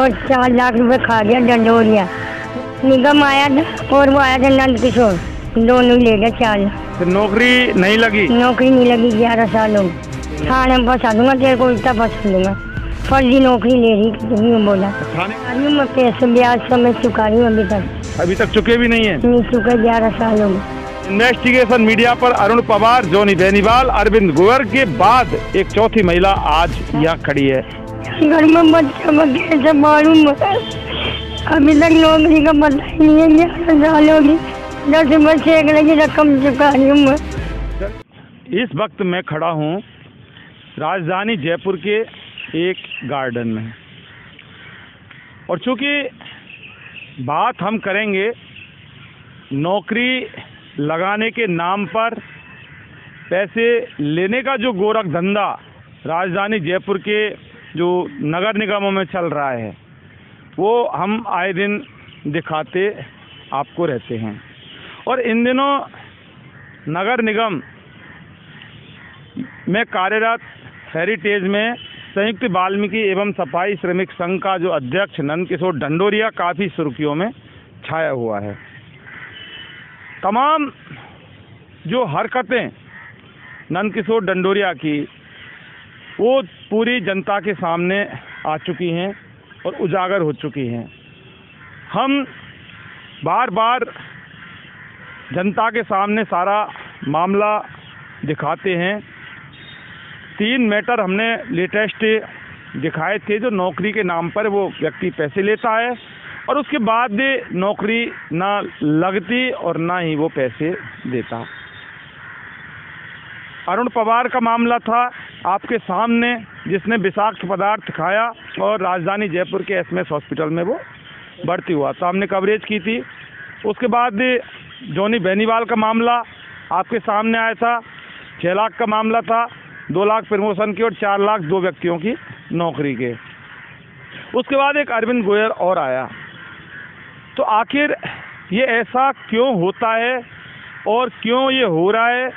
और 4 लाख रुपए खा गया डंडोरिया। निगम आया था और वो आया था नंद किशोर, दोनों ले गया 4 लाख। तो नौकरी नहीं लगी? नौकरी नहीं लगी 11 साल हो गए। थाने में फंसा दूंगा, तेरे को उल्टा फंसा दूंगा। फर्जी नौकरी ले रही क्यों बोला? थाने मैं पैसे ब्याज समेत चुका रही हूँ अभी तक चुके भी नहीं है? नहीं चुके, 11 साल हो गए। इन्वेस्टिगेशन मीडिया पर अरुण पवार, जॉनी बेनीवाल, अरविंद गुवर के बाद एक चौथी महिला आज यहाँ खड़ी है। घर में बच्चे से मालूम अभी तक नौकरी का पता ही नहीं है। 11 साल होगी, 10 बच्चे एक लगी रकम चुका रही हूँ मैं। इस वक्त मैं खड़ा हूँ राजधानी जयपुर के एक गार्डन में, और चूंकि बात हम करेंगे नौकरी लगाने के नाम पर पैसे लेने का जो गोरख धंधा राजधानी जयपुर के जो नगर निगमों में चल रहा है, वो हम आए दिन दिखाते आपको रहते हैं। और इन दिनों नगर निगम में कार्यरत हेरिटेज में संयुक्त वाल्मीकि एवं सफाई श्रमिक संघ का जो अध्यक्ष नंद किशोर डंडोरिया काफ़ी सुर्खियों में छाया हुआ है। तमाम जो हरकतें नंद किशोर डंडोरिया की वो पूरी जनता के सामने आ चुकी हैं और उजागर हो चुकी हैं। हम बार बार जनता के सामने सारा मामला दिखाते हैं। 3 मैटर हमने लेटेस्ट दिखाए थे, जो नौकरी के नाम पर वो व्यक्ति पैसे लेता है और उसके बाद नौकरी ना लगती और ना ही वो पैसे देता। अरुण पवार का मामला था आपके सामने, जिसने विषाक्त पदार्थ खाया और राजधानी जयपुर के एसएमएस हॉस्पिटल में वो भर्ती हुआ था, हमने कवरेज की थी। उसके बाद जॉनी बेनीवाल का मामला आपके सामने आया था, 6 लाख का मामला था, 2 लाख प्रमोशन की और 4 लाख 2 व्यक्तियों की नौकरी के। उसके बाद एक अरविंद गुवर और आया। तो आखिर ये ऐसा क्यों होता है और क्यों ये हो रहा है,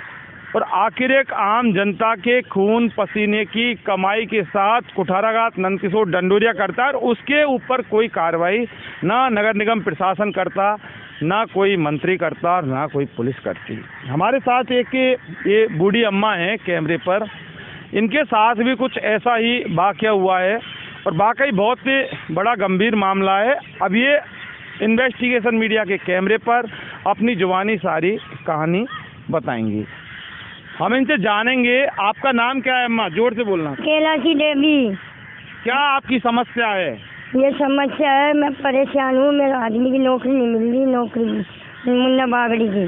और आखिर एक आम जनता के खून पसीने की कमाई के साथ कुठाराघात नंद किशोर डंडोरिया करता है और उसके ऊपर कोई कार्रवाई ना नगर निगम प्रशासन करता, ना कोई मंत्री करता, ना कोई पुलिस करती। हमारे साथ एक ये बूढ़ी अम्मा हैं कैमरे पर, इनके साथ भी कुछ ऐसा ही वाकया हुआ है और वाकई बहुत बड़ा गंभीर मामला है। अब ये इन्वेस्टिगेशन मीडिया के कैमरे पर अपनी जुबानी सारी कहानी बताएंगी। हम इनसे जानेंगे, आपका नाम क्या है अम्मा? जोर से बोलना। कैलाशी देवी। क्या आपकी समस्या है? ये समस्या है, मैं परेशान हूँ, मेरे आदमी की नौकरी नहीं मिल रही, नौकरी मुन्ना बागड़ी की,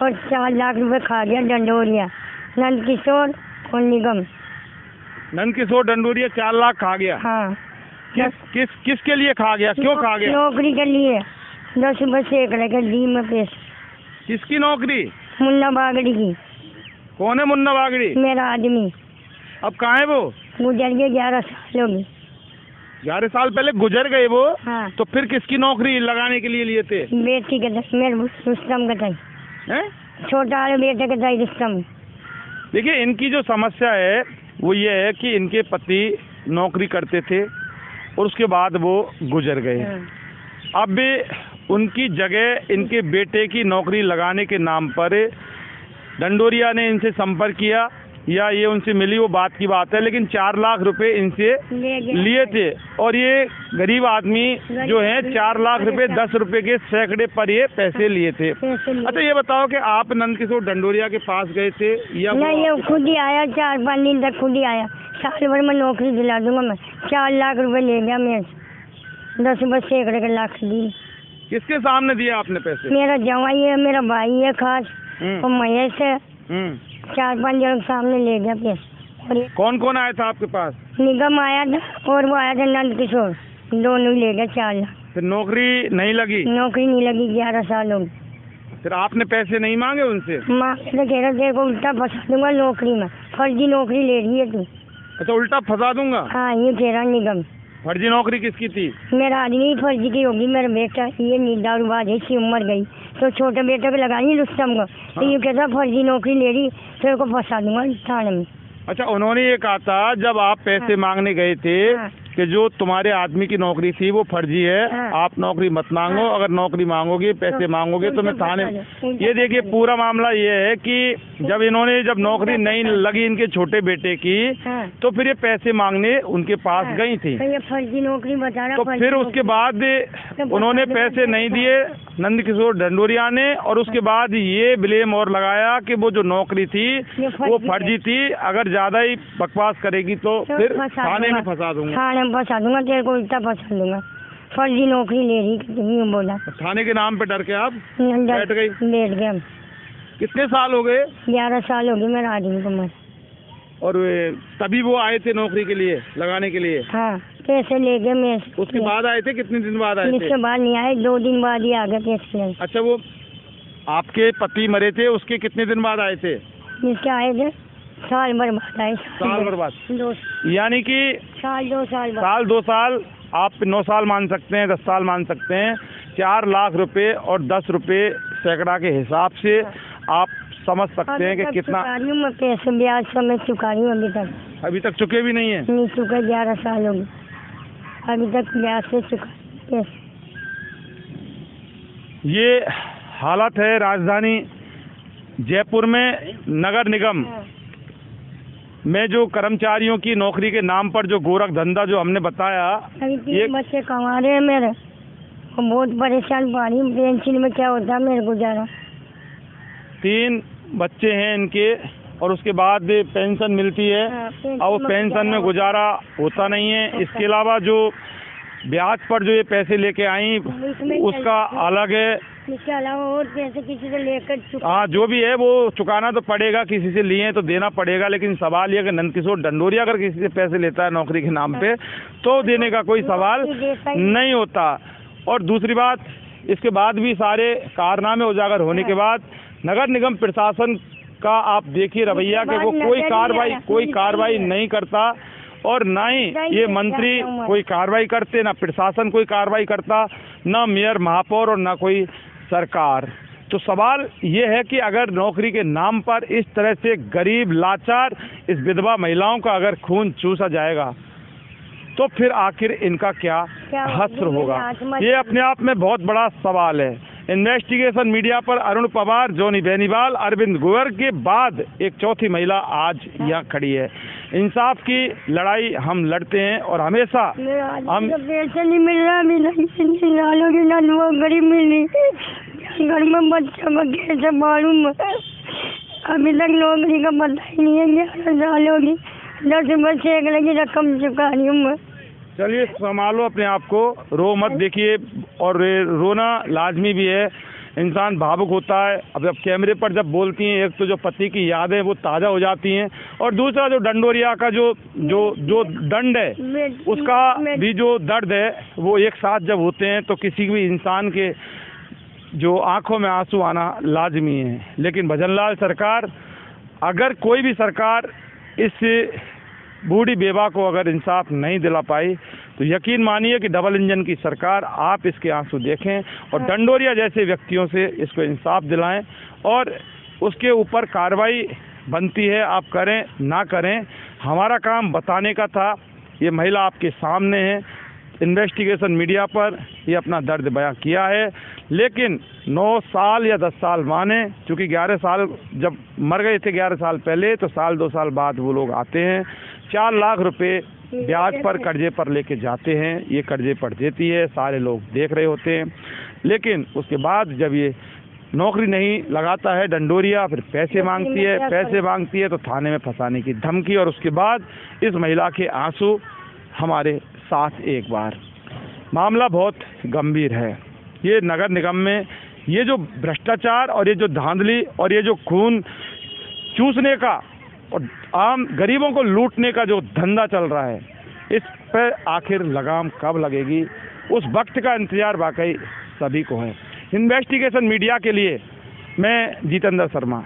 और 4 लाख रुपए खा गया डंडोरिया नंद किशोर और निगम। नंद किशोर डंडोरिया 4 लाख खा गया? हाँ। किसके लिए खा गया, क्यों खा गया? नौकरी के लिए 10 बच्चे एक लगे दी में पैसे। किसकी नौकरी? मुन्ना बागड़ी की। कौन है मुन्ना बागड़ी? मेरा आदमी। अब कहाँ है वो? गुजर गए, 11 साल हो गए। 11 साल पहले गुजर गए वो? हाँ। तो फिर किसकी नौकरी लगाने के लिए लिए थे? बेटी के मेरे रुस्तम का था, छोटा वाले बेटे का था रुस्तम। देखिए, इनकी जो समस्या है वो ये है कि इनके पति नौकरी करते थे और उसके बाद वो गुजर गए। अब भी उनकी जगह इनके बेटे की नौकरी लगाने के नाम पर डंडोरिया ने इनसे संपर्क किया या ये उनसे मिली, वो बात की बात है, लेकिन 4 लाख रुपए इनसे लिए थे। और ये गरीब आदमी जो है 4 लाख रुपए 10 रुपए के सैकड़े पर ये पैसे लिए थे। अच्छा, ये बताओ कि आप नंद किशोर डंडोरिया के पास गए थे या नहीं? ये खुद ही आया, 4-5 दिन तक खुद ही आया। साल भर में नौकरी दिला दूंगा मैं। 4 लाख रुपए ले गया मेरे, 10 बस सैकड़े के लाख दी। किसके सामने दिया आपने पैसे? मेरा जवाई है, मेरा भाई है खास, और महेश है, 4-5 जन सामने ले गया पैसे। कौन कौन आया था आपके पास? निगम आया था और वो आया था नंद किशोर, दोनों ले गया 4 लाख। फिर नौकरी नहीं लगी? नौकरी नहीं लगी, 11 साल हो गए। फिर आपने पैसे नहीं मांगे उनसे? मांगे तो कह रहे थे को उल्टा फंसा दूंगा नौकरी में, फर्जी नौकरी ले रही है तू। अच्छा, उल्टा फंसा दूंगा? हाँ, ये कह रहा निगम। फर्जी नौकरी किसकी थी? मेरा आदमी फर्जी की होगी, मेरा बेटा ये दारूबाज है, इसकी उम्र गई तो छोटे बेटे को लगाई रुस्तम को। तो ये कहता फर्जी नौकरी ले रही, फिर को फंसा दूंगा थाने में। अच्छा, उन्होंने ये कहा था जब आप पैसे मांगने गए थे कि जो तुम्हारे आदमी की नौकरी थी वो फर्जी है, हाँ। आप नौकरी मत मांगो, हाँ। अगर नौकरी मांगोगे, पैसे मांगोगे तो मैं उल्टा थाने। फंसा दो। ये देखिए पूरा मामला ये है कि जब नौकरी नहीं लगी इनके छोटे बेटे की, हाँ। तो फिर ये पैसे मांगने उनके पास हाँ। गई थी। तो ये फर्जी नौकरी बता रहा। तो फिर उसके बाद उन्होंने पैसे नहीं दिए नंदकिशोर ढंडोरिया ने, और उसके बाद ये ब्लेम और लगाया कि वो जो नौकरी थी वो फर्जी थी, अगर ज्यादा ही बकवास करेगी तो फिर थाने में फंसा दूंगा। थाने में फंसा दूंगा, तेरे को उल्टा फंसा दूंगा। फर्जी नौकरी ले रही यूँ बोला। थाने के नाम पे डर के आप बैठ गई? बैठ गए हम। कितने साल हो गए? 11 साल हो गए मेरा आदमी को मर। और तभी वो आए थे नौकरी के लिए लगाने के लिए? हाँ, पैसे ले गए मैं। उसके बाद आए थे? कितने दिन बाद आए थे? इसके बाद नहीं आए, 2 दिन बाद ही आ गए पैसे ले। अच्छा, वो आपके पति मरे थे उसके कितने दिन बाद आए थे? इसके आए थे साल भर बाद आए। साल भर बाद? 2 यानी कि साल 2 साल बाद। साल 2 साल, आप 9 साल मान सकते हैं, 10 साल मान सकते हैं। 4 लाख रुपए और 10 रुपए सैकड़ा के हिसाब से आप समझ सकते हैं कि कितना। मैं पैसे ब्याज समय चुका रही हूँ अभी तक चुके भी नहीं है? नहीं चुका, 11 साल हो गए अभी तक ब्याज से चुका पैसे। ये हालत है राजधानी जयपुर में नगर निगम में जो कर्मचारियों की नौकरी के नाम पर जो गोरख धंधा जो हमने बताया। अभी 3 बच्चे कमा रहे हैं मेरे, बहुत परेशान पा रही हूँ। पेंशन में क्या होता है मेरे गुजारा? 3 बच्चे हैं इनके, और उसके बाद पेंशन मिलती है। और वो पेंशन में गुजारा होता नहीं है। इसके अलावा जो ब्याज पर जो ये पैसे लेके आई उसका अलग है। इसके अलावा और पैसे किसी से लेकर हाँ, जो भी है वो चुकाना तो पड़ेगा, किसी से लिए तो देना पड़ेगा। लेकिन सवाल ये कि नंदकिशोर ढंडोरिया अगर किसी से पैसे लेता है नौकरी के नाम पे तो देने का कोई सवाल नहीं होता। और दूसरी बात, इसके बाद भी सारे कारनामे उजागर होने के बाद नगर निगम प्रशासन का आप देखिए रवैया कि वो कोई कार्रवाई नहीं करता, और ना ही ये मंत्री कोई कार्रवाई करते, ना प्रशासन कोई कार्रवाई करता, ना मेयर महापौर और ना कोई सरकार। तो सवाल ये है कि अगर नौकरी के नाम पर इस तरह से गरीब लाचार इस विधवा महिलाओं का अगर खून चूसा जाएगा तो फिर आखिर इनका क्या हश्र होगा? ये अपने आप में बहुत बड़ा सवाल है। इन्वेस्टिगेशन मीडिया पर अरुण पवार, जॉनी बेनीवाल, अरविंद गोवर के बाद एक चौथी महिला आज यहाँ खड़ी है। इंसाफ की लड़ाई हम लड़ते हैं और हमेशा हम पैसे नहीं मिल रहा, ना वो गरीब मिल रही, घर में बच्चा को कैसे मालूम, अभी तक नौकरी का पता ही नहीं है। 11 साल होगी, 10 बच्चे एक लगी रकम चुका रही हूँ। चलिए संभालो अपने आप को, रो मत। देखिए, और रोना लाजमी भी है, इंसान भावुक होता है। अब जब कैमरे पर जब बोलती हैं, एक तो जो पति की यादें वो ताज़ा हो जाती हैं, और दूसरा जो ढंडोरिया का जो दंड है उसका भी जो दर्द है वो एक साथ जब होते हैं तो किसी भी इंसान के जो आंखों में आंसू आना लाजमी है। लेकिन भजनलाल सरकार, अगर कोई भी सरकार इस बूढ़ी बेवा को अगर इंसाफ नहीं दिला पाई तो यकीन मानिए कि डबल इंजन की सरकार, आप इसके आंसू देखें और ढंडोरिया जैसे व्यक्तियों से इसको इंसाफ दिलाएं, और उसके ऊपर कार्रवाई बनती है आप करें ना करें, हमारा काम बताने का था। ये महिला आपके सामने है, इन्वेस्टिगेशन मीडिया पर ये अपना दर्द बयां किया है। लेकिन 9 साल या 10 साल माने, चूँकि 11 साल जब मर गए थे 11 साल पहले, तो साल 2 साल बाद वो लोग आते हैं, 4 लाख रुपए ब्याज पर कर्जे पर लेके जाते हैं। ये कर्जे पर देती है, सारे लोग देख रहे होते हैं। लेकिन उसके बाद जब ये नौकरी नहीं लगाता है ढंडोरिया, फिर पैसे मांगती है तो थाने में फंसाने की धमकी, और उसके बाद इस महिला के आंसू हमारे साथ एक बार। मामला बहुत गंभीर है। ये नगर निगम में ये जो भ्रष्टाचार और ये जो धांधली और ये जो खून चूसने का और आम गरीबों को लूटने का जो धंधा चल रहा है, इस पर आखिर लगाम कब लगेगी, उस वक्त का इंतजार वाकई सभी को है। इन्वेस्टिगेशन मीडिया के लिए मैं जितेंद्र शर्मा।